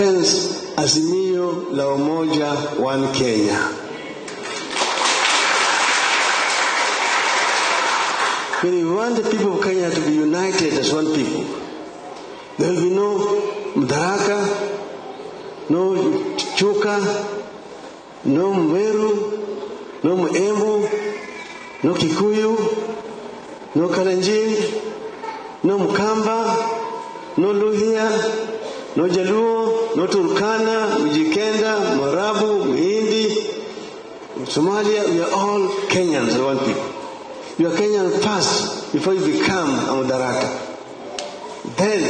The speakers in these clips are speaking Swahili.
hence Azimio la Umoja One Kenya. When we want the people of Kenya to be united as one people, there will be no Mdaraka, no Chuka, no Mweru, no Muembu, no Kikuyu, no Kalenjin, no Mkamba, no Luhia, no Jaluo, no Turkana, Mjikenda, Marabu, Hindi, Somalia. We are all Kenyans, one people. You are Kenyan first before you become a Madaraka. Then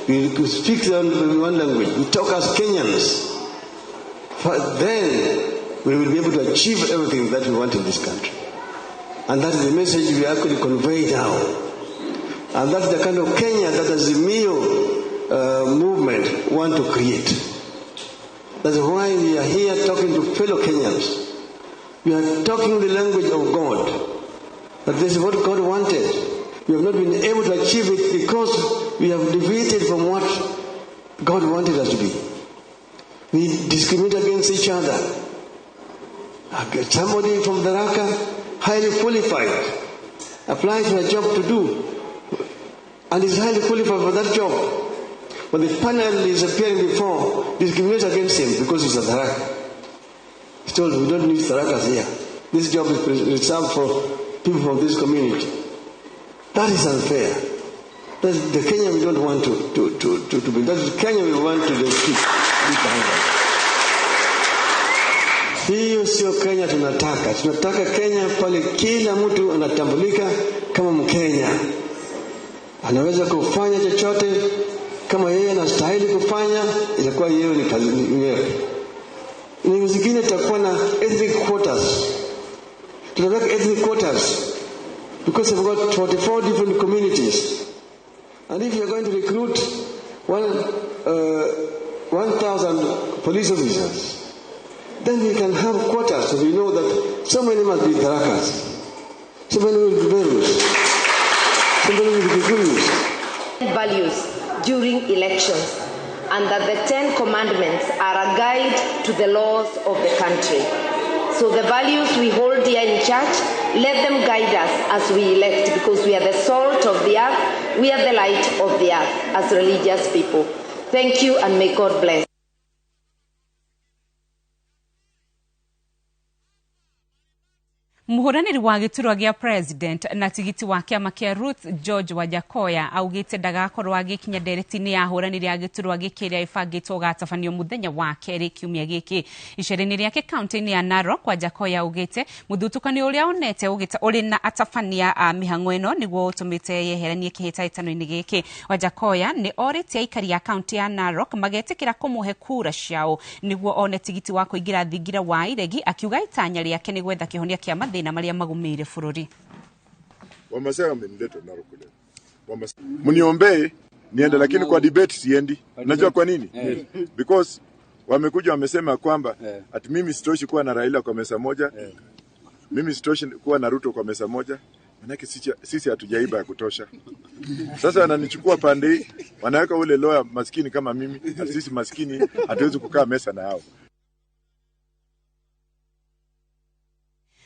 we speak one language. We talk as Kenyans. Then we will be able to achieve everything that we want in this country. And that is the message we actually convey now. And that's the kind of Kenya that Azimio movement want to create. That's why we are here talking to fellow Kenyans. We are talking the language of God. That this is what God wanted. We have not been able to achieve it because we have deviated from what God wanted us to be. We discriminate against each other. Somebody from Daraka, highly qualified, applies for a job to do, and is highly qualified for that job. But the panel is appearing before, discriminates against him because he's a Daraka. He's told, we don't need Darakas here. This job is reserved for people from this community. That is unfair. That's the Kenya we don't want to be. That's the Kenya we want to keep behind us. Hiyo sio Kenya tunataka. Tunataka Kenya pale kila mtu anatambulika kama Mkenya. Anaweza kufanya chochote kama yeye anastahili kufanya, itakuwa yeye ni kazi yake. Ni zingine tutakuwa na ethnic quotas. Tunataka ethnic quotas because we've got 44 different communities. And if you're going to recruit 1,000 police officers, then we can have quotas, so we know that so many must be Darakas, so many will be Berus, so many will be Kikuyus. Values during elections, and that the 10 commandments are a guide to the laws of the country. So the values we hold dear in church, let them guide us as we elect, because we are the salt of the earth, we are the light of the earth as religious people. Thank you, and may God bless. Muhuraniri wa giturwa gia president na tigiti wa kiama kia Ruth George Wajakoya augite ndagakorwo agikinya nderetini ya huraniri ya giturwa gikiria ifangitwo gatafanio muthenya wa keri kiumia giki iceriniri riake county-ini ya Narok. Wajakoya augite muthutukani uria onete ugite uri na atafania a mihango ino niguo utumite yeheranie kihitaitano-ini giki. Wajakoya ni orite aikari ya county ya Narok magetikira kumuhe kura ciao niguo one tigiti wa kuingira thingira wa iregi, akiuga itanya riake ni gwetha kihonia kia na maria magumire fururi. Wamasai wamenileta Narok leo. Mniombe niende, lakini kwa debate siendi. Unajua kwa nini? Because wamekuja wamesema kwamba ati mimi sitoshi kuwa na Raila kwa mesa moja. Mimi sitoshi kuwa na Ruto kwa mesa moja. Manake sisi hatujaiba ya kutosha. Sasa wananichukua pande, wanaweka ule lawyer maskini kama mimi, sisi maskini hatuwezi kukaa mesa na hao.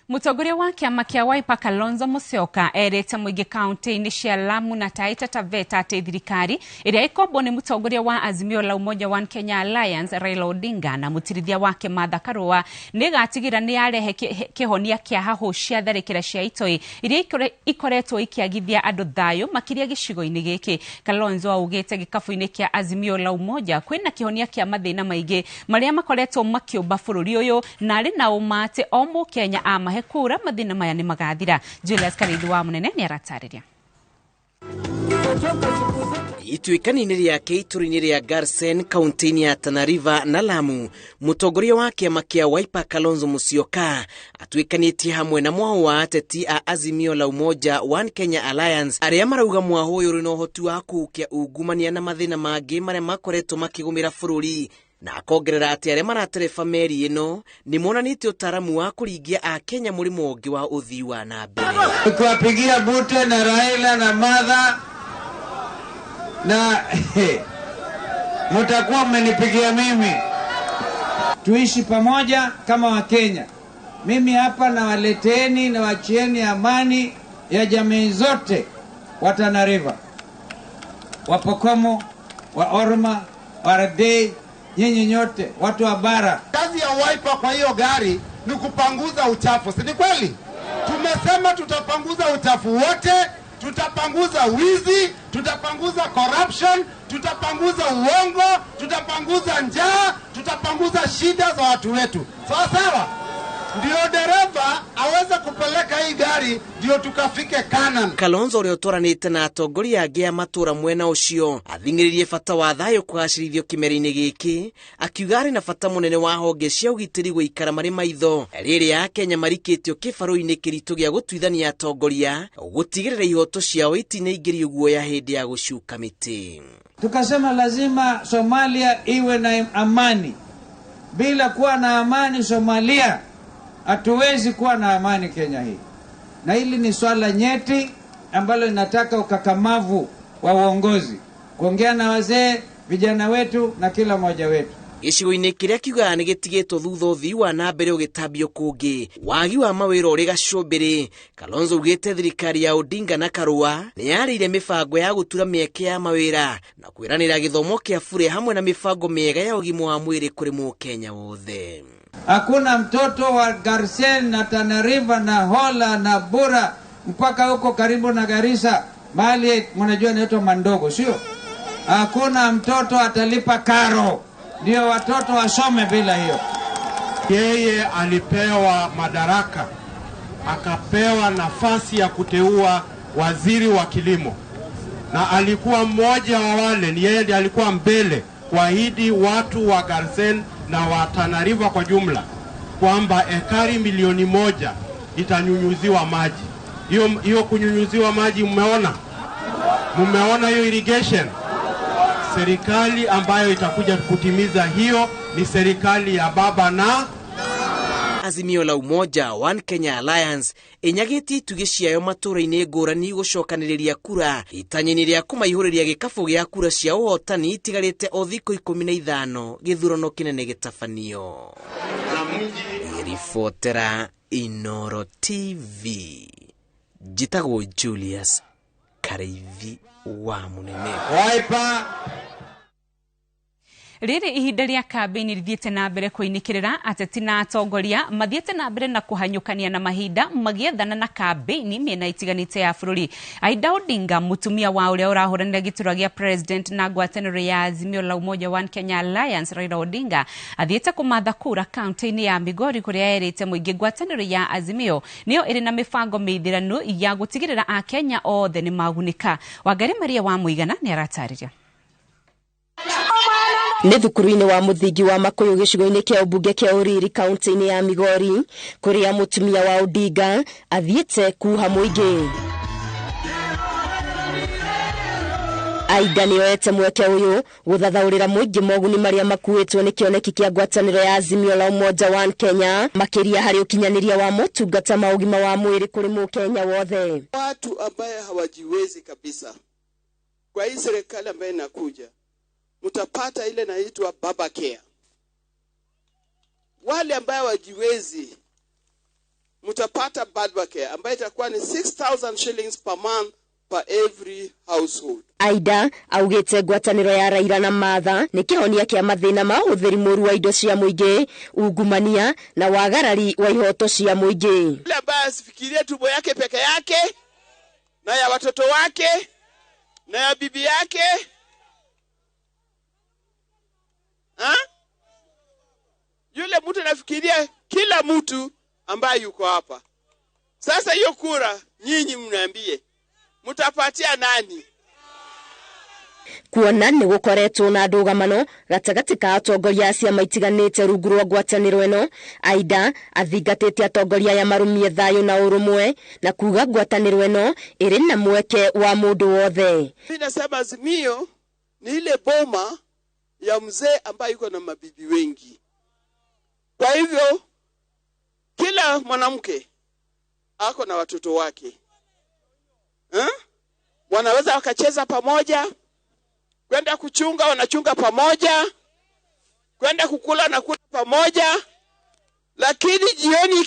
Mutongoria wa kiama kia Wiper Kalonzo Musyoka erete muingi county-ini cia Lamu na Taita Taveta ati thirikari iria ikombo ni mutongoria wa Azimio la Umoja One Kenya Alliance Raila Odinga na mutirithia wake Martha Karua ni gatigira ni arehe kihonia kia hahu cia tharikira cia itoi iria ikoretwo ikiagithia andu thayo makiria gicigo-ini giki. Kalonzo augite gikafu-ini kia Azimio la Umoja kwina kihonia kia mathina maingi maria makoretwo makiumba bururi uyu na ari na umate o mu Kenya ama hekura mathina maya ni magathira. Julius Karidhi wa Munene ni aratariria. Ituikani-ini riake ituri-ini ria Garsen kaunti-ini ya Tana River na Lamu, mutongoria wa kiama kia Wiper Kalonzo Musyoka atuikanitie hamwe na mwao wa ateti a Azimio la Umoja One Kenya Alliance aria marauga mwao uyu uri na uhoti wa kuukia ungumania na mathina mangi maria makoretwo makigumira bururi, na akongerera ati aria maratereba meri ino ni monanite utaramu wa kuringia a Kenya murimu ungi wa uthii wa na mbere. Kuwapigia Bute na Raila na Martha na mtakuwa mmenipigia mimi. Tuishi pamoja kama Wakenya. Mimi hapa nawaleteni na wachieni amani ya jamii zote wa Tana River, Wapokomo, wa Orma, Waradei, nyinyi nyote watu wa bara. Kazi ya Wiper kwa hiyo gari ni kupanguza uchafu, si kweli? Tumesema tutapanguza uchafu wote, tutapanguza wizi, tutapanguza corruption, tutapanguza uongo, tutapanguza njaa, tutapanguza shida za watu wetu. Sawa sawa? Ndio dereva aweze kupeleka hii gari ndio tukafike Canaan. Kalonzo uri utoranite na atongoria angi a matura mwena ucio athingiririe bata wa thayo kugacirithio kimeri-ini giki, akiuga ari na bata munene wa honge cia ugitiri guikara mari maitho riria ya Kenya marikitio kibaru-ini kiritu gia gutuithania atongoria gutigirira ihoto ciao itine ingirio guoya hindi ya gucuka miti. Tukasema lazima Somalia iwe na amani. Bila kuwa na amani Somalia, hatuwezi kuwa na amani Kenya hii. Na hili ni swala nyeti ambalo linataka ukakamavu wa uongozi, kuongea na wazee, vijana wetu na kila mmoja wetu. Gicigo-ini kiria kiuga ni gitigitwo thutha uthii wa na mbere ugitambio kungi wagi wa mawira uri gacumbiri. Kalonzo ugite thirikari ya Odinga na Karua ni yarire mibango ya gutura mieke ya mawira na kwiranira githomo kia bure hamwe na mibango miega ya ugima wa mwiri kuri Mukenya wothe. Hakuna mtoto wa Garsen na Tana River na Hola na Bura mpaka huko karibu na Garissa, mahali mnajua inaitwa Mandogo, sio? Hakuna mtoto atalipa karo ndio watoto wasome bila hiyo. Yeye alipewa madaraka, akapewa nafasi ya kuteua waziri wa kilimo, na alikuwa mmoja wa wale, ni yeye ndiye alikuwa mbele kuahidi watu wa Garsen na wa Tana River kwa jumla kwamba ekari 1,000,000 itanyunyuziwa maji. Hiyo kunyunyuziwa maji mmeona hiyo irrigation. Serikali ambayo itakuja kutimiza hiyo ni serikali ya baba na Azimio la Umoja One Kenya Alliance inyagiti tuge ciayo matura-ini ngurani gucokaniriria kura itanyini ria kumaihuriria gikabu gia kura cia uhotani itigarite o thikũ 15 githurano kinene gitabanio. Ribotera Inoro TV, njitagwo Julius Kareithi wa Munene. Wiper Riri ihinda ria kambeni rithiete na mbere kuinikirira ateti na atongoria mathiete na mbere na kuhanyukania na mahinda magiethana na kambeni miena itiganite ya bururi. Aida Odinga, mutumia wa uria urahuranira giturwa gia president na ngwataniro ya Azimio la Umoja One Kenya Alliance Raila Odinga, athiete kumatha kura kaunti-ini ya Migori kuria erite muingi ngwataniro ya Azimio niyo iri na mibango mithiranu ya gutigirira a Kenya othe ni magunika. Wangari Maria wa Muigana ni aratariria. Nĩ thukuru-inĩ wa mũthingi wa Makuyu gĩcigo-inĩ kĩa ũmbunge kĩa Uriri kaunti-inĩ ya Migori kũrĩa mũtumia wa Odinga athiĩte kuha mũingĩ. Aida nĩoete mweke ũyũ gũthathaũrĩra mũingĩ moguni marĩa makuĩtwo nĩ kĩoneki kĩa ngwatanĩro ya Azimio la Umoja One Kenya makĩria harĩ ũkinyanĩria wa motungata ma ũgima wa mwĩrĩ kũrĩ Mũkenya wothe. Watu ambaye hawajiwezi kabisa kwa hii serikali ambayo inakuja mutapata ile inaitwa Baba Care. Wale ambao wajiwezi mutapata Baba Care ambayo itakuwa ni 6,000 shillings per month per every household. Aida augite ngwatanĩro ya Raila na Martha nĩ kĩhonia kĩa mathĩna ma ũhũthĩri mũru wa indo cia mũingĩ, ungumania na wagarari wa ihoto cia mũingĩ. Yule ambaye asifikirie tumbo yake peke yake na ya watoto wake na ya bibi yake, yule mtu anafikiria kila mtu ambaye yuko hapa. Sasa hiyo kura nyinyi mnaambie mutapatia nani? Kuona nĩ gũkoretwo na ndũgamano gatagatĩ ka atongoria cia maitiganĩte rungu rwa ngwatanĩro ĩno, Aida athingatĩte atongoria ya marumie thayũ na ũrũmwe na kuga ngwatanĩro ĩno ĩrĩ na mweke wa mũndũ wothe. Mimi nasema Azimio ni ile boma ya mzee ambaye yuko na mabibi wengi. Kwa hivyo kila mwanamke ako na watoto wake. Wanaweza wakacheza pamoja, kwenda kuchunga wanachunga pamoja, kwenda kukula na kula pamoja, lakini jioni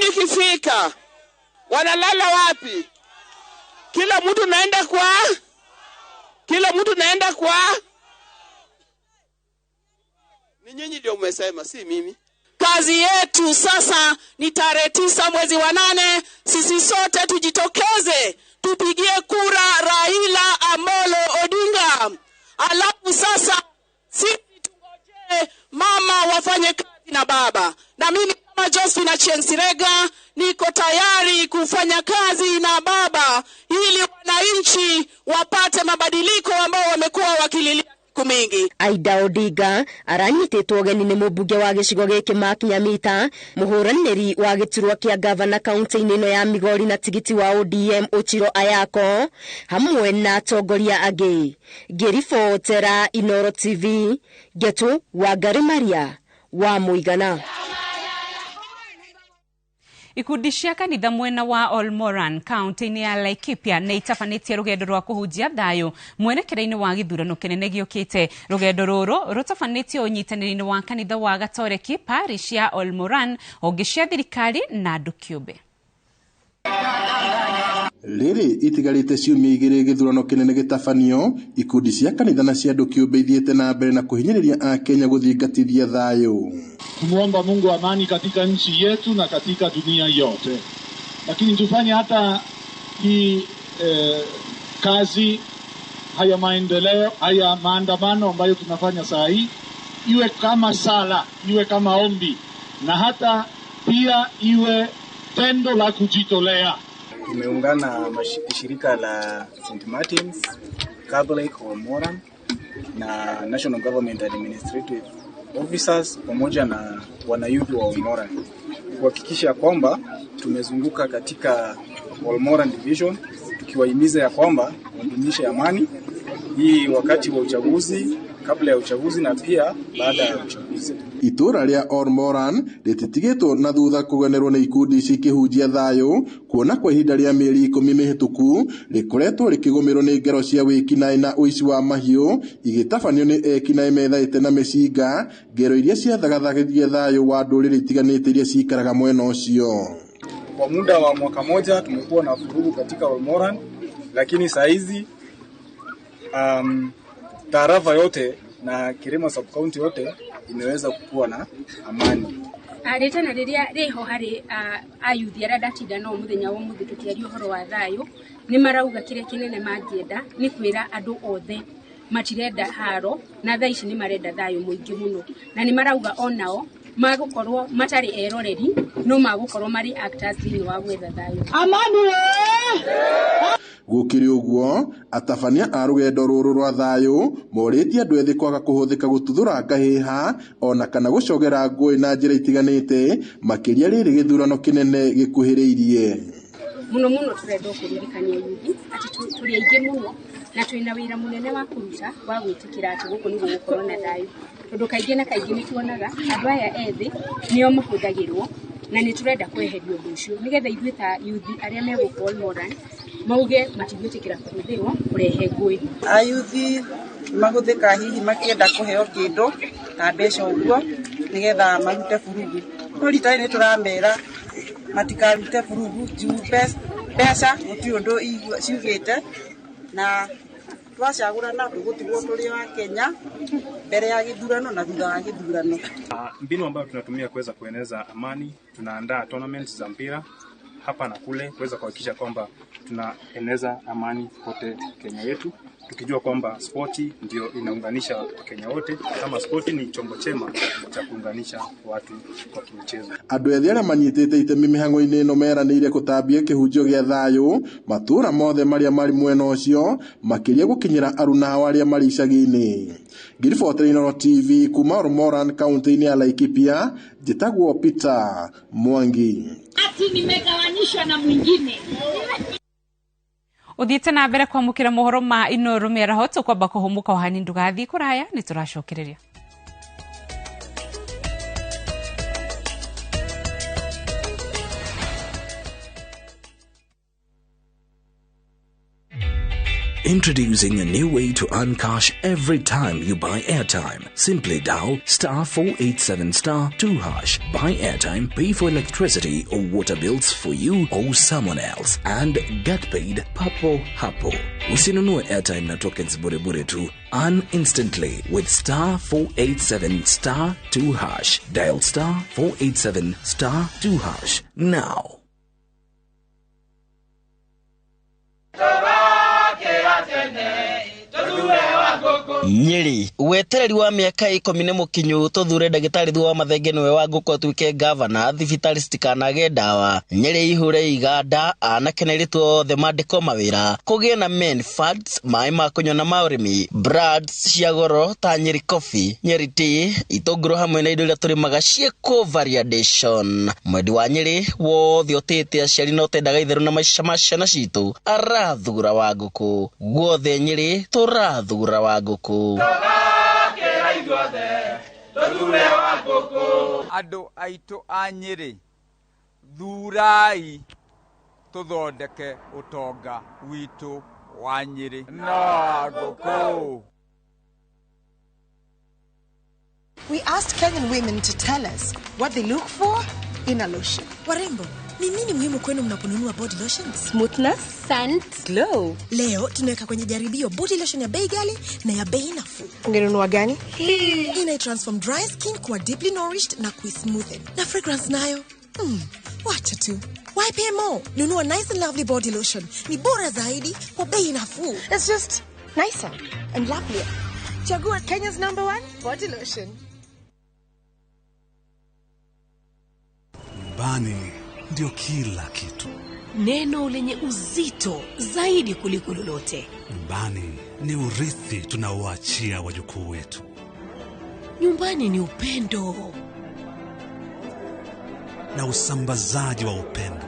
ikifika wanalala wapi? Kila mtu naenda kwa ni nyinyi ndio mmesema, si mimi. Kazi yetu sasa ni tarehe 9 mwezi wa 8, sisi sote tujitokeze tupigie kura Raila Amolo Odinga. Alafu sasa sisi tungoje mama wafanye kazi na baba. Na mimi kama Josephine Achieng Sirega niko tayari kufanya kazi na baba ili wananchi wapate mabadiliko ambao wamekuwa wakililia kumingi. Aida Odinga aranyititwo ũgeni nĩ mũmbunge wa gĩcigo gĩkĩ Makinya Mita, mũhũranĩri wa gĩturwa kĩa gavana kaunti-inĩ ĩno ya Migori na tigiti wa ODM Ochiro Ayako, hamwe na atongoria angĩ. Ngĩribotera Inooro TV, Ngetu Wangari Maria wa Mũigana. Ikundi cia kanitha mwena wa Olmoran kaunti-inĩ ya Laikipia nĩ itabanĩtie rũgendo rwa kũhunjia thayũ mwerekera-inĩ wa gĩthurano kĩnene gĩũkĩte. Rũgendo rũrũ rũtabanĩtio ũnyitanĩri-inĩ wa kanitha wa Gatoreki parish ya Olmoran, honge cia thirikari na andũ kĩũmbe. Rĩrĩ itigarĩte ciumia igĩrĩ gĩthurano kĩnene gĩtabanio, ikundi cia kanitha na cia andũ kĩũmbe ithiĩte na mbere na kũhinyĩrĩria Akenya gũthingatithia thayũ. Tumuomba Mungu amani katika nchi yetu na katika dunia yote. Lakini tufanye hata hii kazi, haya maendeleo, haya maandamano ambayo tunafanya saa hii iwe kama sala, iwe kama ombi, na hata pia iwe tendo la kujitolea. Tumeungana shirika la St. Martin's, Catholic Olmoran na National Government Administrative Officers pamoja na wanayuthi wa Olmoran kuhakikisha kwamba tumezunguka katika Olmoran Division tukiwahimiza ya kwamba wadumishe amani hii wakati wa uchaguzi, kabla ya uchaguzi na pia baada ya uchaguzi. Itura rĩa Olmoran rĩtitigĩtwo na thutha kũgenerwo nĩ ikundi cikĩhunjia thayũ, kuona kwa ihinda rĩa mĩeri 10 mĩhĩtũku rĩkoretwo rĩkĩgũmĩrwo nĩ ngero cia wĩkinaĩ na ũici wa mahiũ igĩtabanio nĩ ekinaĩ methaĩte na mĩcinga, ngero iria ciathagathagithia thayũ wa ndũrĩrĩ itiganĩte iria cikaraga mwena ũcio. Kwa muda wa mwaka moja tumekuwa na vurugu katika Olmoran, lakini saa hizi tarafa yote na Kirima sub county yote imeweza kuwa na amani. Aretana riria riho hari ayuthi ara ndatinda no muthenya wa muthi tukiario horo wa thayo ni marauga kire kinene mangienda ni kwira andu othe matirenda haro na thaa ici ni marenda thayo muingi muno, na ni marauga onao magukorwo matari eroreri no magukorwo mari actors thini wa gwetha thayo. Amani Gũkĩrĩ ũguo, atabania a rũgendo rũrũ rwa thayũ morĩtie andũ ethĩ kwaga kũhũthĩka gũtuthũra ngahĩha ona kana gũcogera ngũĩ na njĩra itiganĩte, makĩria rĩrĩ gĩthurano kĩnene gĩkuhĩrĩirie. Muno turenda kũririkania yuthi ati turi aingĩ muno na twina wĩra mũnene wa kũruta wa gwĩtĩkĩra atĩ gũkũ nĩ gũgũkorwo na thayũ, tondũ kaingĩ na kaingĩ nĩ tuonaga andũ aya ethĩ nĩo mahũthagĩrwo na nĩ turenda kweheria ũndũ ũcio nĩgetha ithuĩ ta yuthi arĩa megũkũ Olmoran mauge matigwĩtĩkĩra kũhũthĩrwo kũrehe ngũĩ. Ayuthi mahũthĩka hihi makĩenda kũheo kĩndũ ta mbeca ũguo nĩgetha marute burugu. No rita nĩ tũramera matikarute burugu juu mbeca gũtirĩ ũndũ ciugĩte na twacagũrana tũgũtigwo tũrĩ wa Kenya mbere ya gĩthurano na thutha wa gĩthurano. Mbinu ambayo tunatumia kuweza kueneza amani, tunaandaa tournaments za mpira hapa na kule kuweza kuhakikisha kwamba tunaeneza amani kote Kenya yetu, tukijua kwamba sporti ndio inaunganisha Kenya wote, kama sporti ni chombo chema cha kuunganisha watu kwa kimchezo. Andũ ethĩ arĩa manyitĩte itemi mĩhang'o-inĩ ĩno meranĩire gũtambia kĩhunjio gĩa thayũ matũũra mothe marĩa marĩ mwena ũcio, makĩria gũkinyĩra aruna hao arĩa marĩ icagi-inĩ. Ngiribotera Inooro TV kuma Olmoran kaunti-inĩ ya Laikipia, njĩtagwo Peter Mwangi. Ati nimegawanyishwa na mwingine. Uthiĩte na mbere kwamũkĩra mohoro ma Inooro mĩaraho tũkwamba kũhũmũka wahani ndũgathiĩ kũraya nĩ tũracokereria. Introducing a new way to earn cash every time you buy airtime. Simply dial *487*2#. Buy airtime, pay for electricity or water bills for you or someone else, and get paid papo hapo. Usinunue airtime na tokens bure bure tu. Earn instantly with *487*2#. Dial *487*2# now. Nyeri wetereri wa miaka 10 mukinyu tuthure ndagitari thu wa mathenge niwe wa nguko tuike governor thibitari stikanage dawa Nyeri ihure iganda anakeneritwo the mandiko mawira kugie na main funds mai ma kunyona maurimi brands cia goro ta Nyeri coffee Nyeri tea itongoro hamwe na indo iria turi magacie ko variation mwedi wa Nyeri wothe otete aciari no tendaga itheru na maisha ma ciana citu arathugura wa nguko guothe Nyeri turathugura wa nguko Ado aito a Nyeri thurai tuthondeke utonga witu wa Nyeri na nguko. We asked Kenyan women to tell us what they look for in a lotion. Warembo, ni nini muhimu kwenu mnaponunua body lotions? Smoothness, scent, glow. Leo tunaweka kwenye jaribio body lotion ya bei ghali na ya bei nafuu. Ungenunua gani? Ina transform dry skin kuwa deeply nourished na smoothen. Na fragrance nayo. Wacha tu. Why pay more? Nunua nice and lovely body lotion. Ni bora zaidi kwa bei nafuu. It's just nicer and lovelier. Chagua Kenya's #1 body lotion. Nyumbani ndio kila kitu. Neno lenye uzito zaidi kuliko lolote. Nyumbani ni urithi tunaoachia wajukuu wetu. Nyumbani ni upendo na usambazaji wa upendo.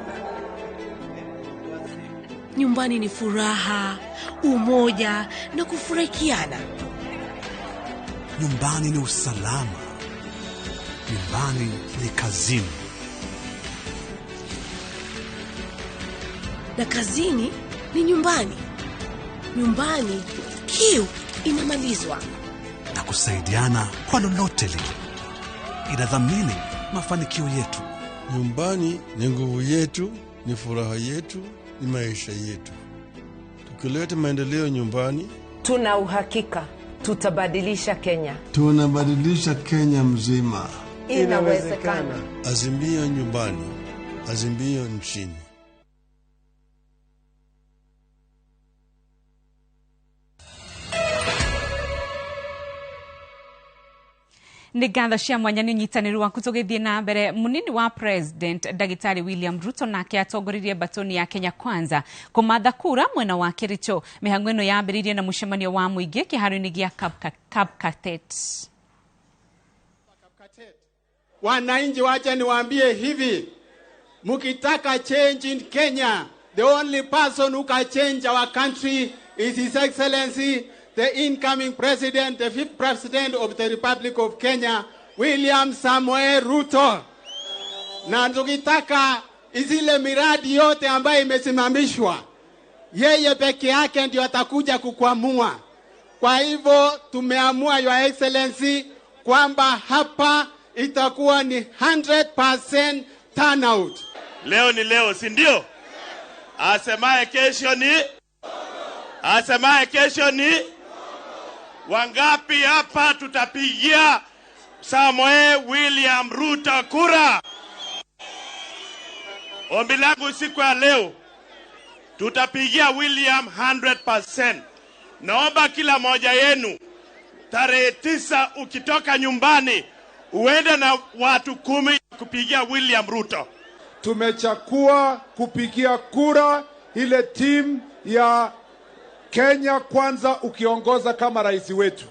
Nyumbani ni furaha, umoja na kufurahikiana. Nyumbani ni usalama. Nyumbani ni kazini. Na kazini ni nyumbani. Nyumbani kiu inamalizwa. Na kusaidiana kwa lolote lile. Inadhamini mafanikio yetu. Nyumbani ni nguvu yetu, ni furaha yetu, ni maisha yetu. Tukileta maendeleo nyumbani, tuna uhakika tutabadilisha Kenya. Tunabadilisha Kenya mzima. Inawezekana. Azimio nyumbani, azimio nchini. Nĩ ngatho cia mwanya nĩ ũnyitanĩri wa kũtũgĩthiĩ na mbere. Mũnini wa President Ndagĩtarĩ William Ruto nake atongoririe batoni ya Kenya Kwanza kũmatha kura mwena wa Kericho. Mĩhang'o ĩno yambĩrĩirie na mũcemanio wa mũingĩ kĩharo-inĩ gĩa Kapkatet. Wananchi, wacha niwaambie hivi, mukitaka change in Kenya, the only person who can change our country is His Excellency the incoming president, the 5th president of the Republic of Kenya, William Samoei Ruto. Na tukitaka izile miradi yote ambayo imesimamishwa, yeye peke yake ndio atakuja kukwamua. Kwa hivyo tumeamua, Your Excellency, kwamba hapa itakuwa ni 100% turnout. Leo ni leo, si ndio? Asemaye kesho ni wangapi hapa tutapigia Samoei William Ruto kura? Ombi langu siku ya leo, tutapigia William 100%. Naomba kila moja yenu tarehe 9 ukitoka nyumbani uende na watu 10 kupigia William Ruto. Tumechakua kupigia kura ile timu ya Kenya Kwanza ukiongoza kama rais wetu.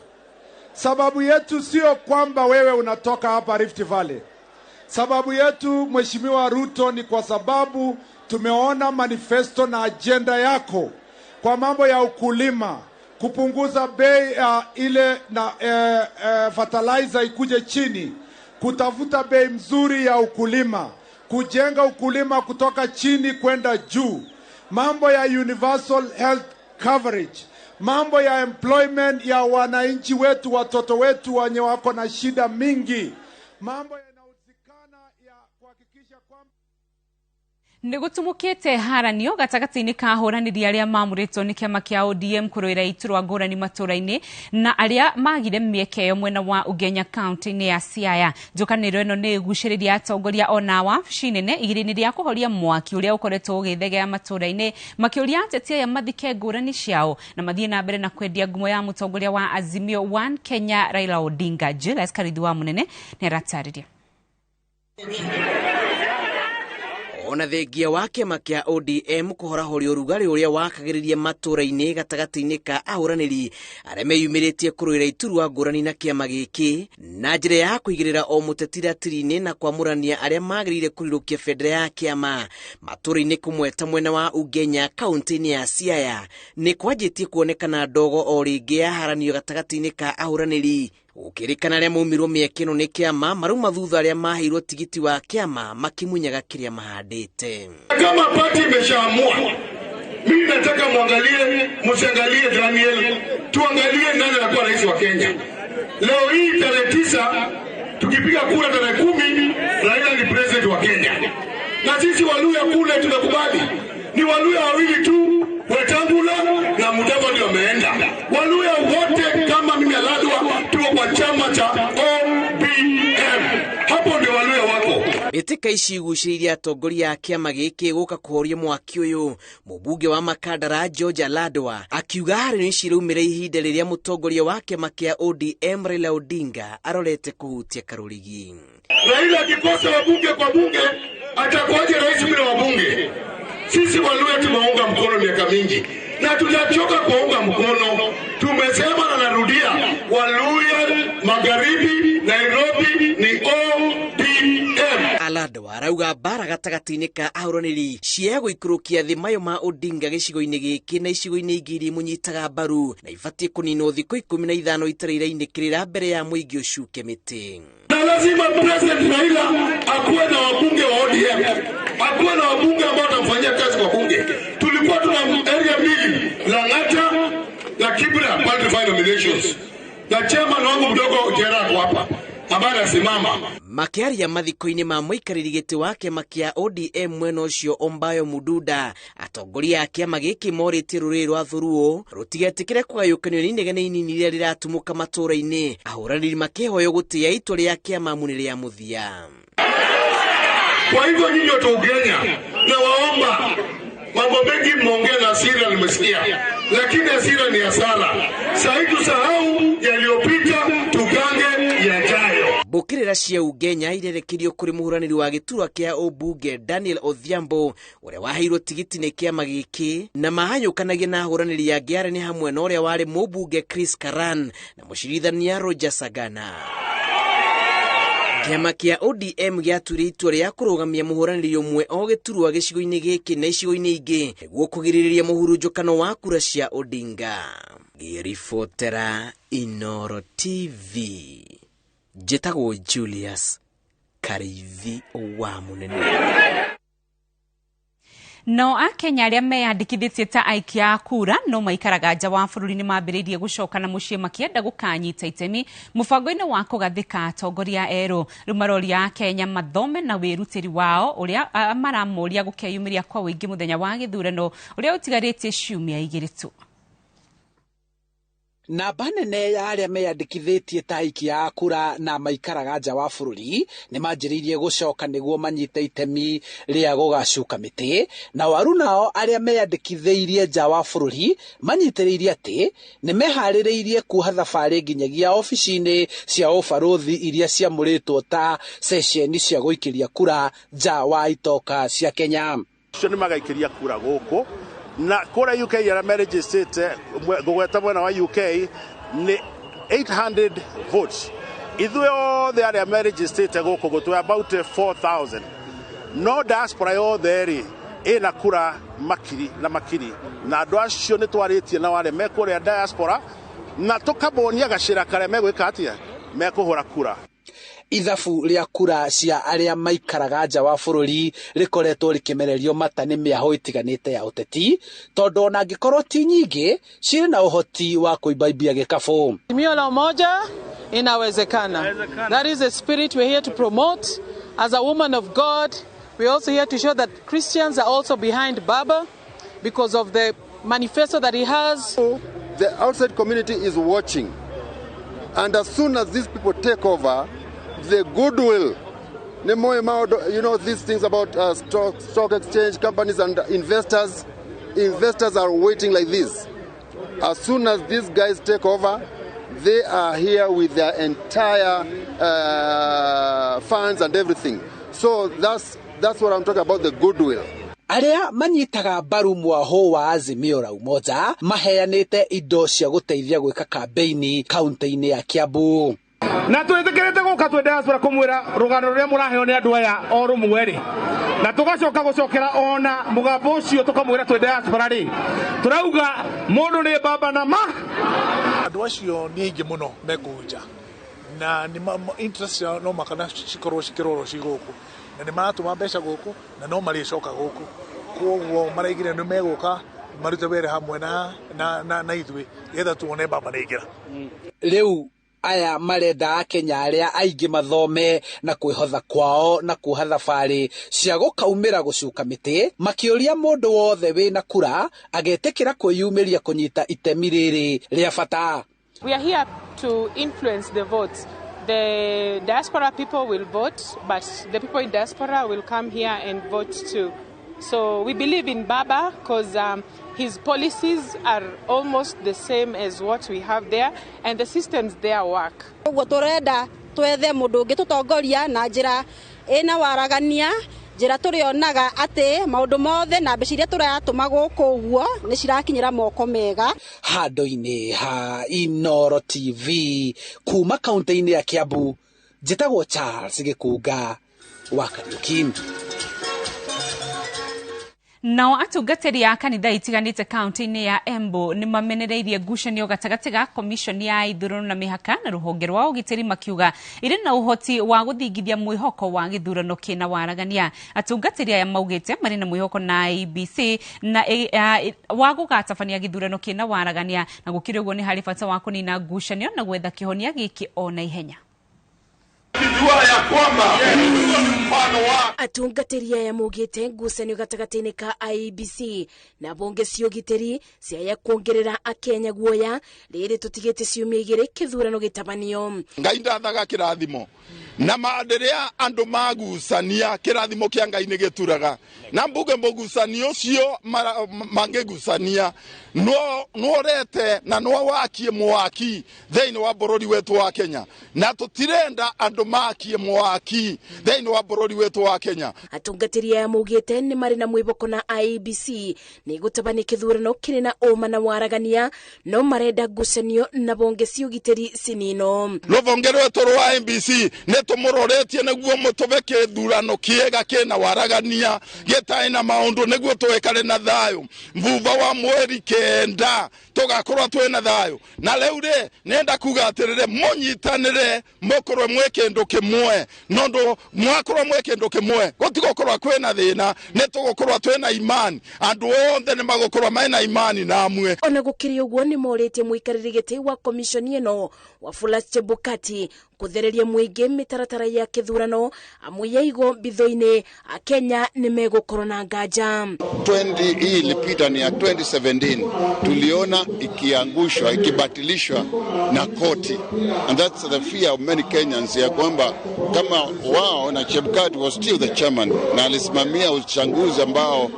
Sababu yetu sio kwamba wewe unatoka hapa Rift Valley. Sababu yetu Mheshimiwa Ruto ni kwa sababu tumeona manifesto na agenda yako kwa mambo ya ukulima, kupunguza bei ile na fertilizer ikuje chini, kutafuta bei mzuri ya ukulima, kujenga ukulima kutoka chini kwenda juu, mambo ya universal health coverage, mambo ya employment ya wananchi wetu, watoto wetu wenye wako na shida mingi, mambo yanahusikana ya kuhakikisha kwamba Nigutumukite haranio gatagati-ini ka ahũranĩri arĩa maamũrĩtwo nĩ kĩama kĩa ODM kũrũĩra iturwa ngũrani matũũra-inĩ na arĩa magire mĩeke ĩyo mwena wa Ugenya kaunti-inĩ ya Siaya. Njũkanĩrĩro ĩno nĩ ĩgucĩrĩirie atongoria ona wabici nene igĩrĩ-inĩ rĩa kũhoria mwaki ũrĩa ũkoretwo ũgĩthegea matũũra-inĩ, makĩũria ateti aya mathike ngũrani ciao na mathiĩ na mbere na kwendia ngumo ya mũtongoria wa Azimio One Kenya Raila Odinga. Julius Karithi wa Munene nĩ aratarĩria. Ona thengia wa kĩama kĩa ODM kũhorahori ũrugarĩ ũrĩa wakagĩrĩria matũũra-inĩ gatagati-inĩ ka ahũranĩri arĩa meyumĩrĩtie kũrũĩra iturwa ngũrani na kĩama gĩkĩ na njĩra ya kũigĩrĩra o mũteti ratiri-inĩ na kwamũrania arĩa magĩrĩire kũrirũkia bendera ya kĩama matũũra-inĩ kũmwe ta mwena wa Ugenya kaunti-inĩ ya Siaya nĩ kwanjĩtie kuonekana ndogo o rĩngĩ ya haranio gatagati-inĩ ka ahũranĩri. Ukirikana arĩa maumirwo mĩeke ĩno nĩ kĩama marauma thutha arĩa maheirwo tigiti wa kĩama makimunyaga kĩrĩa mahandĩte. Kama party imeshaamua, mimi nataka msiangalie Daniel, tuangalie nani anakuwa rais wa Kenya. Leo hii tarehe 9 tukipiga kura tarehe 10 Raila ni president wa Kenya. Na sisi Waluya kule tunakubali. Ni Waluya wawili tu, Wetangula na Mudavadi wameenda. Waluya wote kama mimi Aladwa tuko kwa chama cha ODM. Hapo ndio Waluya wako. Etika ici igucĩrĩirie atongoria a kĩama gĩkĩ gũka kũhoria mwaki ũyũ. Mũmbunge wa Makandara George Aladwa akiuga harĩ nĩ ciraumĩra ihinda rĩrĩa mũtongoria wa kĩama kĩa ODM Raila Odinga arorete kũhutia karũrigi. Raila akikosa wabunge kwa bunge atakuwaje rais bila wabunge? Sisi Waluya tumeunga mkono miaka mingi na tutachoka kuunga mkono. Tumesema na narudia, Waluya Magharibi Nairobi ni ODM. Aladwa arauga bara gatagati-inĩ ka ahũranĩri cia gũikũrũkia thĩ mayo ma Odinga gĩcigo-inĩ gĩkĩ na icigo-inĩ ingĩ iria mũnyitaga mbaru na ibatiĩ kũninwo thikũ 15 itarĩ irainĩkĩrĩra mbere ya mũingĩ ũcuke mĩtĩ. Na lazima President Raila akuwe na wabunge wa ODM, akuwe na wabunge ambao watamfanyia kazi kwa bunge. Tulikuwa tuna area mbili, Lang'ata na Kibra party final nominations. Na chairman wangu mdogo Gerard hapa ambaye anasimama makiaria mathiko-inĩ ma mũikarĩri gĩtĩ wa kĩama kĩa ODM mwena ũcio Ombayo Mududa atongoria a kĩama gĩkĩ morĩtie rũrĩrĩ rwa Thũruo rũtigetĩkĩre kũgayũkanio nĩ inegene inini rĩrĩa rĩratumũka matũũra-inĩ, ahũranĩri makĩhoyo gũtĩa itua rĩa kĩama munene rĩa mũthia. Kwa hivyo nyinyi watu wa Ugenya na waomba, mambo mengi mmeongea na hasira nimesikia, lakini hasira ni hasara. Sasa tusahau yaliyopita, tugange yajayo. Mbũkĩrĩra cia Ugenya irerekerio kũrĩ mũhũranĩri wa gĩturwa kĩa ũmbunge Daniel Odhiambo ũrĩa waheirwo tigiti nĩ kĩama gĩkĩ na mahanyũkanagia na ahũranĩri angĩ arĩa nĩ hamwe na ũrĩa warĩ mũmbunge Chris Karan na mũcirithania Roger Sagana. Kĩama kĩa ODM gĩatuire itua rĩa kũrũgamia mũhũranĩri ũmwe o gĩturwa gĩcigo-inĩ gĩkĩ na icigo-inĩ ingĩ nĩguo kũgirĩrĩria mũhurunjũkano wa kura cia Odinga. Ngĩribotera Inooro TV. Njĩtagwo Julius Karithi wa Munene. No Akenya arĩa meyandĩkithĩtie ta aikia a kura no maikaraga nja wa bũrũri nĩ mambĩrĩirie gũcoka na mũciĩ makĩenda gũkanyita itemi mũbango-inĩ wa kũgathĩka atongoria erũ. Rĩu maroria Akenya mathome na wĩrutĩri wao ũrĩa maramoria gũkeyumĩria kwa wĩingĩ mũthenya wa gĩthurano ũrĩa ũtigarĩtie ciumia 2 tu. Namba nene ya arĩa meyandĩkithĩtie ta aikia a kura na maikaraga nja wa bũrũri nĩ manjĩrĩirie gũcoka nĩguo manyite itemi rĩa gũgacuka mĩtĩ, na waru nao arĩa meyandĩkithĩirie nja wa bũrũri manyitĩrĩirie atĩ nĩ meharĩrĩirie kuoha thabarĩ nginyagia ofici-inĩ cia ũbarũthi iria ciamũrĩtwo ta ceceni cia gũikĩria kura nja wa itoka cia Kenya. Nĩ magaikĩria kura gũkũ na kũrĩa UK ya registrate gũgweta mwena wa UK ni 800 votes. Ithuĩ othe arĩa registrate gũkũ gũtũ about 4,000. No diaspora yothe rĩ ĩna kura makiri na makiri, na andũ acio nĩ twarĩtie na wale mekũrĩa diaspora na tũkamonia gacĩra karĩa megwĩka atĩa mekũhũra kura. ithabu ria kura cia aria maikaraga nja wa bururi rikoretwo rikimererio mata ni miaho itiganite ya uteti tondu ona ngikorwo ti nyingi ciri na uhoti wa kuibaibia gikabu. Azimio la umoja inawezekana. That is the spirit we're here to promote. As a woman of God, we're also here to show that Christians are also behind Baba because of the manifesto that he has. The outside community is watching, and as soon as these people take over, the goodwill, you know, these things about stock exchange companies and investors are waiting like this. As soon as these guys take over, they are here with their entire funds and everything. So that's what I'm talking about, the goodwill. Aria manyitaga mbaru mwaho wa Azimio la Umoja maheanite indo cia guteithia gwika kampeini kaunti-ini ya Kiambu. Na twethikerete guka twe diaspora kumwira rugano ruria muraheo ni andu aya o rumwe ri na tugacoka gucokera ona mugambo ucio tukamwira twe diaspora ri turauga mundu ni baba na ma andu acio ni ingi muno mekuja na ni interest no makana cikorwo cikiroro ciguku na ni maratuma mbeca guku na no maricoka guku koguo maraigire ni meguka marute were hamwe na ithwe getha tuone baba neigira riu aya marenda Akenya aria aingi mathome na kwihotha kwao na kuha thabari cia gukaumira gucuka miti makiuria mundu wothe wina kura agetikira kwiyumiria kunyita itemi riri ria bata. We are here to influence the votes. The diaspora people will vote, but the people in diaspora will come here and vote too. So we believe in Baba because his policies are almost the same as what we have there, and the systems there work. Turenda twethe mundu ungi tutongoria na njira ina waragania njira turionaga ati maundu mothe na mbeca iria turatuma guku uguo ni cirakinyira moko mega. Handu-ini ha Inooro TV kuma kaunti-ini ya Kiambu, njitagwo Charles Gikunga wa Kariuki. Nao atungatĩri a kanitha itiganĩte kaunti-inĩ ya Embu nĩ mamenereirie ngucanio gatagatĩ ga komishoni ya ithurano na mĩhaka na rũhonge rwa ũgitĩri makiuga irĩ na ũhoti wa gũthingithia mwĩhoko wa gĩthurano kĩna waragania. Atungatĩri aya maugĩte marĩ na mwĩhoko na IEBC na wa gũgatabania gĩthurano kĩna waragania, na gũkĩrĩ ũguo nĩ harĩ bata wa kũnina ngucanio na gwetha kĩhonia gĩkĩ o na ihenya. Atungatĩri aya maugĩte ngucanio gatagatĩ-inĩ ka IEBC na bonge cia ũgitĩri ciaya kuongerera Akenya guoya rĩrĩ tũtigĩte ciumia igĩrĩ kĩthurano gĩtabanio. Ngai ndathaga kĩrathimo na rĩrĩa andũ magucania kĩrathimo kĩa Ngai nĩ gĩturaga na mbuge mũgucanio ũcio mangĩgucania no rete na no wakie mwaki thĩinĩ wa bũrũri wetu wa Kenya na tũtirenda andũ makie mwaki thĩinĩ wa bũrũri wetu wa Kenya. Atungatĩri aya maugĩte nĩ marĩ na mwĩhoko na IEBC nĩ gũtabania kĩthurano kĩrĩ na ũma na waragania, no marenda ngucanio na bonge cia ũgitĩri cinino. Rũhonge rwetu rwa IEBC nĩ tũmũroretie nĩguo mũtũbe kĩthurano kĩega kĩna waragania gĩtarĩ na maũndũ nĩguo tũikare na thayũ mbuva wa mweri kenda tũgakorwo twĩna thayũ. Na rĩu rĩ nenda kuga atĩrĩrĩ mũnyitanĩre mũkorwo mwĩ kĩndũ kĩmwe nondũ mwakorwo mwĩ kĩndũ kĩmwe gũtigũkorwo kwĩna thĩna nĩ tũgũkorwo twĩna imani andũ othe nĩ magũkorwo mena imani namwe. Ona gũkĩrĩ ũguo nĩ morĩtie mũikarĩri gĩtĩ wa komishoni ĩno Wafula Chebukati kuthereria muingi mitaratara ya kithurano amwe ya igo bitho-ini Akenya ni megũkorwo na nganja. 20 hii ilipita ni ya 2017 tuliona ikiangushwa ikibatilishwa na koti, and that's the fear of many Kenyans ya kwamba kama wao na Chebukati was still the chairman na alisimamia uchaguzi ambao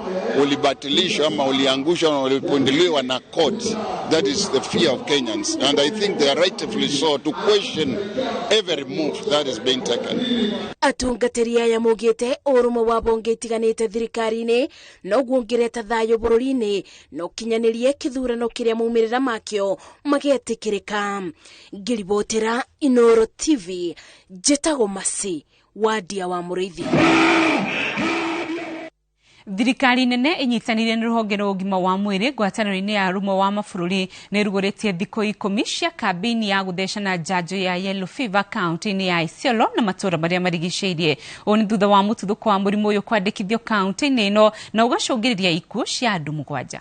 ulibatilishwa ama uliangushwa na ulipundiliwa na koti. That is the fear of Kenyans, and I think they are rightfully so to question every move that is being taken. Atungatĩri aya maugĩte ũrũmwe wa bonge itiganĩte thirikari-inĩ no guongereta thayũ bũrũri-inĩ no kinyanĩrie kĩthurano kĩrĩa maumĩrĩra makĩo magĩetĩkĩrĩka. Ngĩribotera Inooro TV, njĩtagwo Masi Wadia wa Mũrĩithi. Thirikari nene inyitanire na ruhonge rwa ugima wa mwiri ngwataniro-ini ya Arũmwe wa Mabũrũri ni ruguritie thikũ 10 cia kambini ya guthecana njanjo ya yellow fever kaunti-ini ya Isiolo na matura maria marigicĩirie. Ũũ nĩ thutha wa mũtuthũko wa mũrimũ ũyũ kwandĩkithio kaunti-ini ĩno na ũgacũngĩrĩria ikuũ cia andũ 7.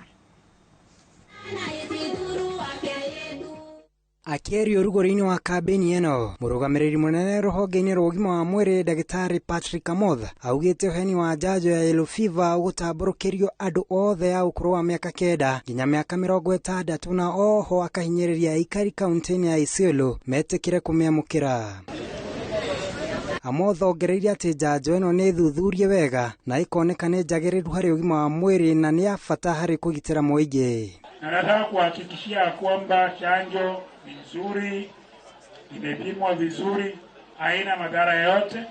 Akĩaria rugũrũ-inĩ wa kambeni ĩno, mũrũgamĩrĩri mũnene rũhonge-inĩ rwa ũgima wa mwĩrĩ Ndagĩtarĩ Patrick Amoth augĩte ũheani wa njanjo ya yellow fever ũgũtambũrũkĩrio andũ othe ya ũkũrũ wa mĩaka 9 nginya mĩaka 60 na oho akahinyĩrĩria aikari kaunti-inĩ ya Isiolo metĩkĩre kũmĩamũkĩra. Amoth ongereire atĩ njanjo ĩno nĩ thuthurie wega na ĩkoneka nĩ njagĩrĩru harĩ ũgima wa mwĩrĩ na nĩ ya bata harĩ kũgitĩra mũingĩ. Nataka kuhakikishia kwamba chanjo ni nzuri, imepimwa vizuri, haina madhara yote,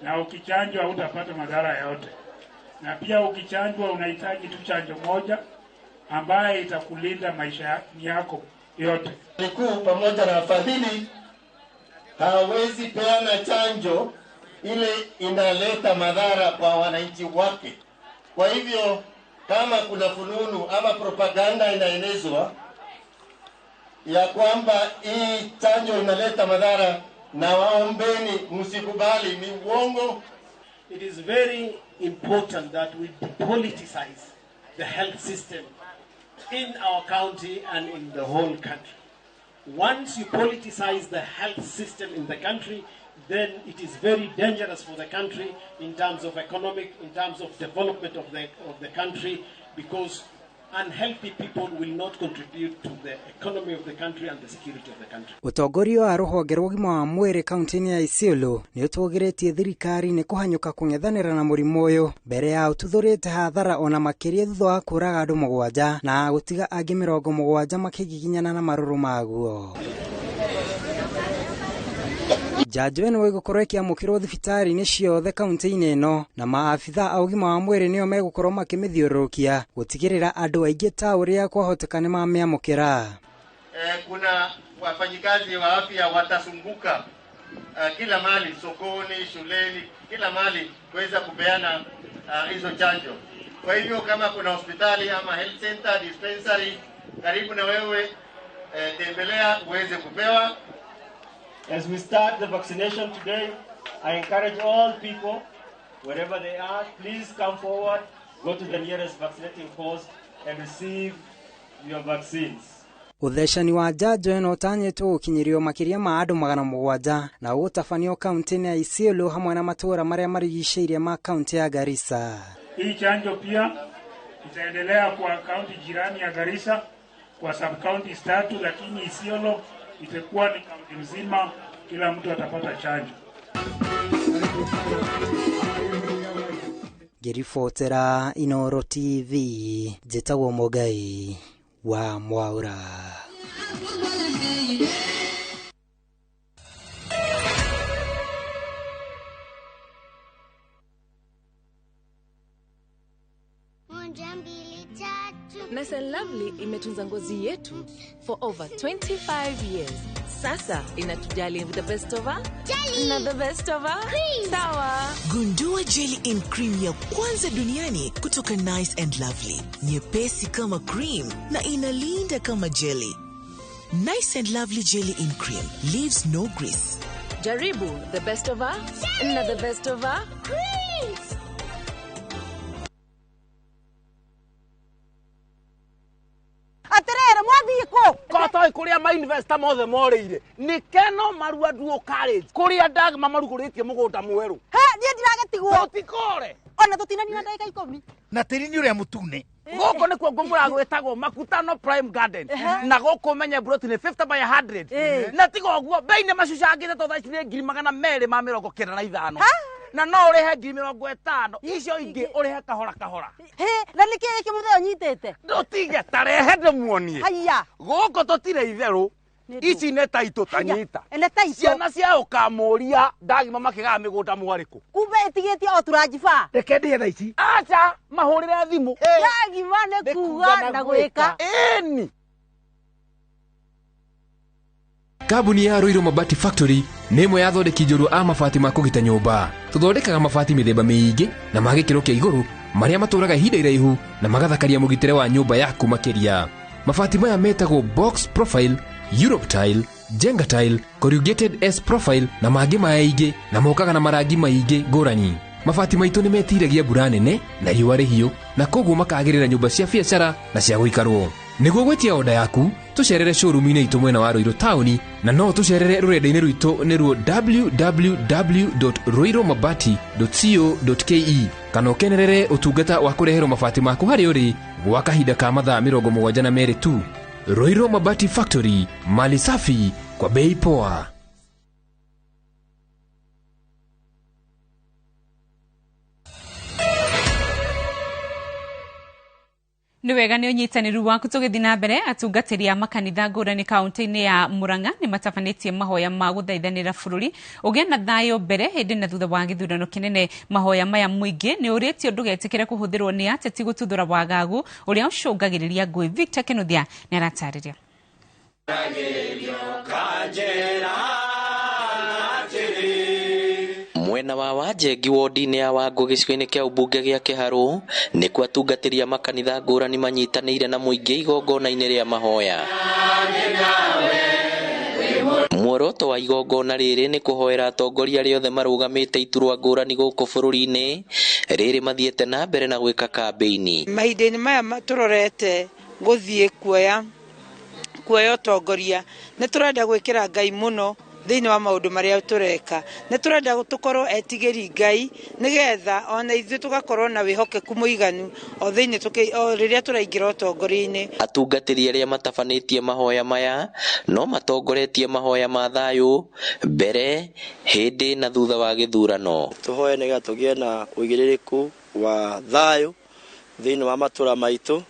na ukichanjwa hutapata madhara yote. Na pia ukichanjwa unahitaji tu chanjo moja ambaye itakulinda maisha yako yote. Mkuu pamoja na wafadhili hawezi peana chanjo ile inaleta madhara kwa wananchi wake. Kwa hivyo kama kuna fununu ama propaganda inaenezwa ya kwamba hii chanjo inaleta madhara, na waombeni msikubali, ni uongo. It is very important that we politicize the health system in our county and in the whole country. Once you politicize the health system in the country, then it is very dangerous for the country in terms of economic, in terms of development of the country, because unhealthy people will not contribute to the economy of the country and the security of the country. Ũtongoria wa rũhonge rwa ũgima wa mwĩrĩ kaunti-inĩ ya Isiolo nĩ ũtũgĩrĩtie thirikari nĩ kũhanyũka kũng'ethanĩra na mũrimũ ũyũ mbere ya ũtuthũrĩte hathara ona makĩria thutha wa kũraga andũ 7 na gũtiga angĩ 70 makĩgiginyana na marũrũ maguo. Njanjo ĩno ĩgũkorwo ĩkĩamũkĩrwo thibitarĩ-inĩ ciothe kaunti-inĩ ĩno na maabitha a ũgima wa mwĩrĩ nĩo megũkorwo makĩmĩthiũrũrũkia gũtigĩrĩra andũ aingĩ ta ũrĩa kwahoteka nĩ mamĩamũkĩra. Kuna wafanyikazi wa afya watasunguka kila mahali, sokoni, shuleni, kila mahali kuweza kupeana hizo chanjo. Kwa hivyo kama kuna hospitali ama health center, dispensary karibu na wewe, tembelea uweze kupewa. As we start the vaccination today, I encourage all people, wherever they are, please come forward, go to the nearest vaccinating post and receive your vaccines. Uthecani wa njanjo ĩno ũtanyĩtwo gũkinyĩrio makĩria ma andũ 700 na ũgũtabanio kaunti-inĩ ya Isiolo hamwe na matũũra marĩa marigicĩirie ma kaunti ya Garissa. Hii chanjo pia itaendelea kwa kaunti jirani ya Garissa kwa sub-counties 3, lakini Isiolo itakuwa ni kaunti mzima, kila mtu atapata chanjo. Ngĩribotera Inooro TV, njĩtagwo Mũgai wa Mwaura. Nice and Lovely imetunza ngozi yetu for over 25 years. Sasa inatujali with the best of her jelly na the best of her cream. Sawa. Gundua jelly in cream ya kwanza duniani kutoka Nice and Lovely. Nyepesi kama cream na inalinda kama jelly. Nice and Lovely jelly in cream leaves no grease. Jaribu the best of her na the best of her cream. Aterere mwathiko kotoi kuria ma investor mothe morĩire ni keno marua duo college kuria ndag mamarugũrĩtie mũgũnda mwerũ ndiĩ ndiragetigwo tutikore ona tutinania ndagĩka 10 na tĩri-inĩ ũrĩa mũtune gũkũ nĩkuo ngũmũra gwĩtagwo Makutano Prime Garden na gũkũ menye buroti nĩ 50 by 100 na tiga ũguo bei nĩ macucangĩte to thaa ici nĩ 295 na no ũrĩhe 50 icio ingĩ ũrĩhe kahora kahora na nĩkĩ gĩkĩ mũthee ũnyitĩte ndũtige tarehe ndĩmuonie haya gũkũ tũtirĩ itherũ ici nĩ taitũ tanyita ciana cia ũkamũria ndagima makĩgaga mĩgũnda mwarĩkũ kumbe ĩtigĩtie o tũranjiba reke ndĩe thaa ici aca mahũrĩre thimũ ndagima nĩ kuga na gwĩka ĩni. Kambuni ya Ruiru Mabati Factory nĩ ĩmwe ya athondeki njorua a mabati ma kũgita nyũmba. Tũthondekaga mabati mĩthemba mĩingĩ na ma gĩkĩro kĩa igũrũ marĩa matũraga ihinda iraihu na magathakaria mũgitĩre wa nyũmba yaku makĩria. Mabati maya metagwo box profile, Europe tile, Jenga tile, corrugated S profile na mangĩ maingĩ, na mokaga na marangi maingĩ ngũrani. Mabati maitũ nĩ metiragia mbura nene na riũa rĩhiũ, na koguo makagĩrĩra nyũmba cia biacara na cia gũikarwo. Nĩguo gwetia oda yaku, tũcerere showroom-inĩ itũ mwena wa Ruiru taũni, na no tũcerere rũrenda-inĩ rwitũ nĩruo www.ruiromabati.co.ke, kana ũkenerere ũtungata wa kũreherwo mabati maku harĩ ũrĩ gwa kahinda ka mathaa 72 tu. Ruiro Mabati Factory, mali safi kwa bei poa. Nĩ wega nĩ ũnyitanĩru waku tũgĩthiĩ na mbere. Atungatĩri a makanitha ngũrani kaunti-inĩ ya Murang'a nĩ matabanĩtie mahoya ma gũthaithanĩra bũrũri ũgĩe na thayũ mbere hĩndĩ na thutha wa gĩthurano kĩnene. Mahoya maya mũingĩ nĩ ũrĩtio ndũgetĩkĩre kũhũthĩrwo nĩ ateti gũtuthũra wagagu ũrĩa ũcũngagĩrĩria ngũĩ. Victor Kĩnuthia nĩ aratarĩria. Mwena wa Wanjengi wodi-inĩ ya Wangũ gĩcigo-inĩ kĩa ũmbunge gĩa Kĩharũ nĩkuo atungatĩri a makanitha ngũrani manyitanĩire na mũingĩ igongona-inĩ rĩa mahoya. Muoroto wa igongona rĩrĩ nĩ kũhoera atongoria arĩa othe marũgamĩte iturwa ngũrani gũkũ bũrũri-inĩ rĩrĩ mathiĩte na mbere na gwĩka kambeini. Mahinda-inĩ maya tũrorete gũthiĩ kuoya ũtongoria, nĩ tũrenda gwĩkĩra Ngai mũno thĩinĩ wa maũndũ marĩa tũreka. Nĩ tũrenda tũkorwo etigĩri Ngai nĩgetha ona ithuĩ tũgakorwo na wĩhokeku mũiganu o thĩinĩ rĩrĩa tũraingĩra ũtongoria-inĩ. Atungatĩri arĩa matabanĩtie mahoya maya no matongoretie mahoya ma thayũ mbere, hĩndĩ na thutha wa gĩthurano. Tũhoye nĩgetha tũgĩe na ũigĩrĩrĩku wa thayũ thĩinĩ wa matũra maitũ,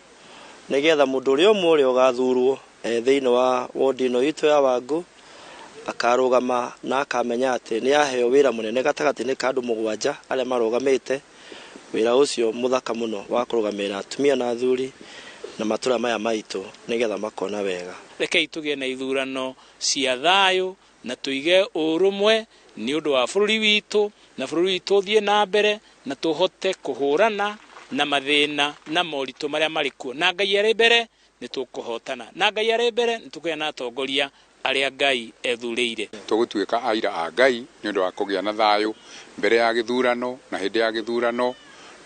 nĩgetha mũndũ ũrĩa ũmwe ũrĩa ũgathurwo thĩinĩ wa wodi ĩno itũ ya Wangũ akarũgama na akamenya atĩ nĩ aheo wĩra mũnene gatagatĩ-inĩ ka andũ 7 arĩa marũgamĩte. Wĩra ũcio mũthaka mũno wa kũrũgamĩrĩra atumia na athuri na matũra maya maitũ nĩgetha makona wega. Rekei tũgĩe na ithurano cia thayũ na tũige ũrũmwe nĩ ũndũ wa bũrũri witũ, na bũrũri witũ ũthiĩ na mbere na tũhote kũhũrana na mathĩna na moritũ marĩa marĩ kuo. Na Ngai arĩ mbere nĩ tũkũhotana, na Ngai arĩ mbere nĩ tũkũgĩa na atongoria arĩa Ngai ethurĩire. Tũgũtuĩka aira a Ngai nĩ ũndũ wa kũgĩa na thayũ mbere ya gĩthurano na hĩndĩ ya gĩthurano,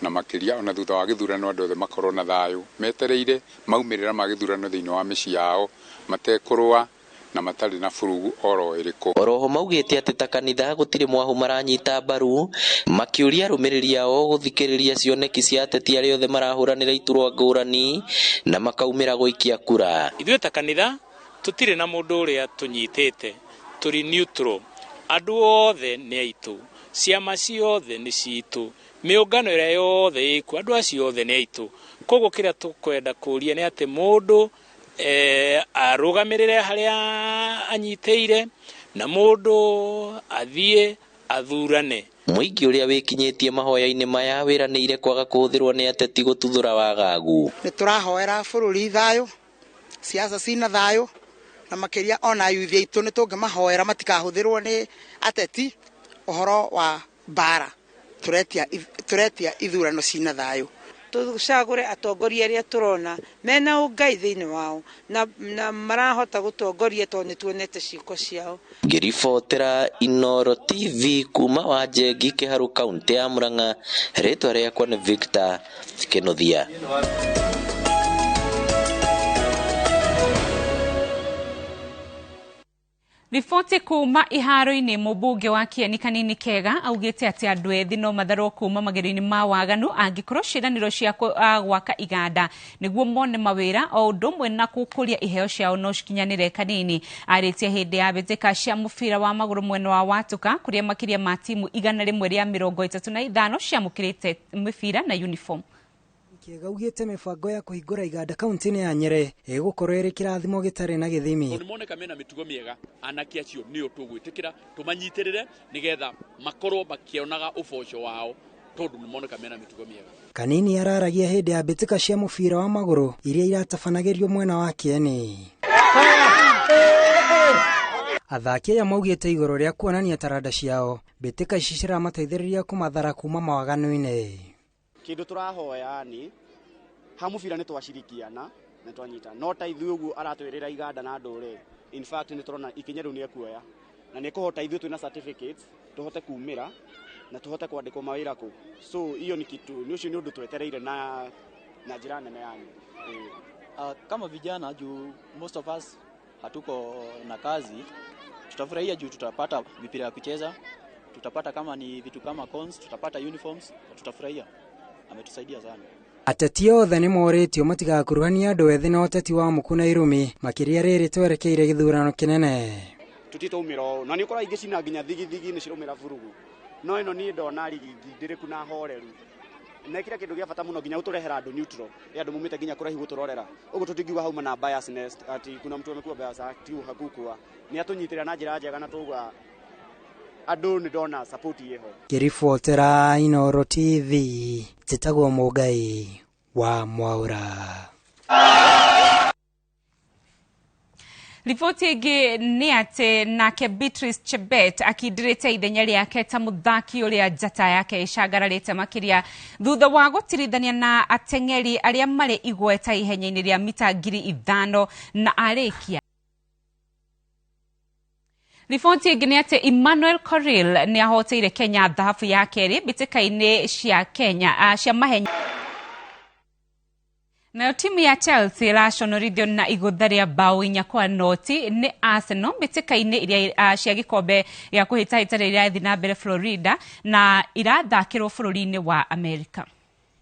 na makĩria ona thutha wa gĩthurano andũ othe makorwo na thayũ metereire maumĩrĩra ma gĩthurano thĩinĩ wa mĩciĩ yao matekũrũa na matarĩ na burugu oro ĩrĩkũ. Oroho maugĩte atĩ ta kanitha gũtirĩ mwahu maranyita mbaru, makĩũria arũmĩrĩri ao gũthikĩrĩria cioneki cia ateti arĩa othe marahũranĩra iturwa ngũrani na makaumĩra gũikia kura. Ithuĩ ta kanitha tũtirĩ na mũndũ ũrĩa tũnyitĩte, tũrĩ neutral. Andũ othe nĩ aitũ, ciama ciothe nĩ citũ, mĩũngano ĩrĩa yothe ĩkuo, andũ acio othe nĩ aitũ. Koguo kĩrĩa tũkwenda kũria nĩ atĩ mũndũ arũgamĩrĩre harĩa anyitĩire na mũndũ athiĩ athurane. Mũingĩ ũrĩa wĩkinyĩtie mahoya-inĩ maya wĩranĩire kwaga kũhũthĩrwo nĩ ateti gũtuthũra wagagu. Nĩ tũrahoera bũrũri thayũ, siasa cina thayũ, na makĩria ona yuthi aitũ nĩ tũngĩmahoera matikahũthĩrwo nĩ ateti ũhoro wa mbara. Tũretia ithurano cina thayũ. Tũcagũre atongoria arĩa tũrona mena ũngai thĩinĩ wao na marahota gũtongoria tondũ nĩ tuonete ciĩko ciao. Ngĩribotera Inooro TV kuma Wanjengi Kĩharũ kaunti ya Murang'a, rĩtwa rĩakwa nĩ Victor Kĩnuthia. Riboti kuma iharo-inĩ mũmbunge wa Kieni Kanini Kega augĩte atĩ andũ ethĩ no matharwo kuma magerio-inĩ ma waganu angĩkorwo ciĩranĩro cia gwaka iganda nĩguo mone mawĩra o ũndũ ũmwe na gũkũria iheo ciao no cikinyanĩre kanini. Arĩtie hĩndĩ ya mbĩtĩka cia mũbira wa magũrũ mwena wa Watuka kũrĩa makĩria ma timu 135 ciamũkĩrĩte mĩbira na uniform. Kega ugĩte mĩbango ya kũhingũra iganda kaunti-inĩ ya Nyeri ĩgũkorwo ĩrĩ kĩrathimo gĩtarĩ na gĩthimi. Nĩmoneka mena mĩtugo mĩega, anake acio nĩo tũgwĩtĩkĩra tũmanyitĩrĩre nĩgetha makorwo makĩonaga ũboco wao tondũ nĩmoneka mena mĩtugo mĩega. Kanini araragia hĩndĩ ya mbĩtĩka cia mũbira wa magũrũ iria iratabanagĩrio mwena wa Kieni. Athaki aya maugĩte igũrũ rĩa kuonania taranda ciao, mbĩtĩka ici ciramateithĩrĩria kũmathara kuma mawaganu-inĩ. Kindu turahoya ni hamubira ni twashirikiana na twanyita no ta ithuĩ ũguo aratwĩrĩra iganda na ndũrĩ. In fact ni turona ikinya rĩu ni ekuoya na nĩ kũhota ithuĩ twĩna certificates tuhote kumĩra na tuhote kwandĩkwo mawĩra kũ. So hiyo ni kitu ni ũcio nĩ ũndũ twetereire na njĩra nene yani. Kama vijana juu most of us hatuko na kazi, tutafurahia juu tutapata mipira ya kucheza, tutapata kama ni vitu kama cons, tutapata uniforms, tutafurahia. Ametusaidia sana. Ateti othe nĩ moritio matigakuruhania andũ ethĩ na ũteti wa Mukuna Irumi makĩria rĩrĩ twerekeire gĩthurano kĩnene. Tutitaumĩra ũũ na nĩ ũkora ingĩ cina nginya thigithigi nĩ ciraumĩra vurugu. No ĩno niĩ ndona rigi ndĩrĩku na horeru. Na kira kindu gĩa bata mũno nginya ũtũrehera andũ neutral. Andũ mumĩte nginya kũraihu gũtũrorera. Ũguo tũtingiuga hauma na biasness ati kuna mtu amekuwa bias ati hakukua. Nĩ atũnyitĩra na njĩra njega na tũgwa andũ nĩ ndona support yeho. Kĩribotera Inooro TV Titagwo Mũgai wa Mwaura. Riboti ĩngĩ nĩ atĩ nake Beatrice Chebet akindĩrĩte ithenya rĩake ta mũthaki ũrĩa njata yake ĩcangararĩte makĩria thutha wa gũtirithania na ateng'eri arĩa marĩ igweta ihenya-inĩ rĩa mita 5,000 na arĩkia. Riboti ĩngĩ nĩ atĩ Emmanuel Korir nĩ ahoteire Kenya thahabu ya kerĩ mbĩtĩka-inĩ cia Kenya cia mahenya. Na timu ya Chelsea ĩraconorithio na igũtha rĩa bao 4-0 nĩ Arsenal mbĩtĩka-inĩ iria cia gĩkombe gĩa kũhĩtahĩtana irathiĩ na mbere Florida na irathakĩrwo bũrũri-inĩ wa Amerika.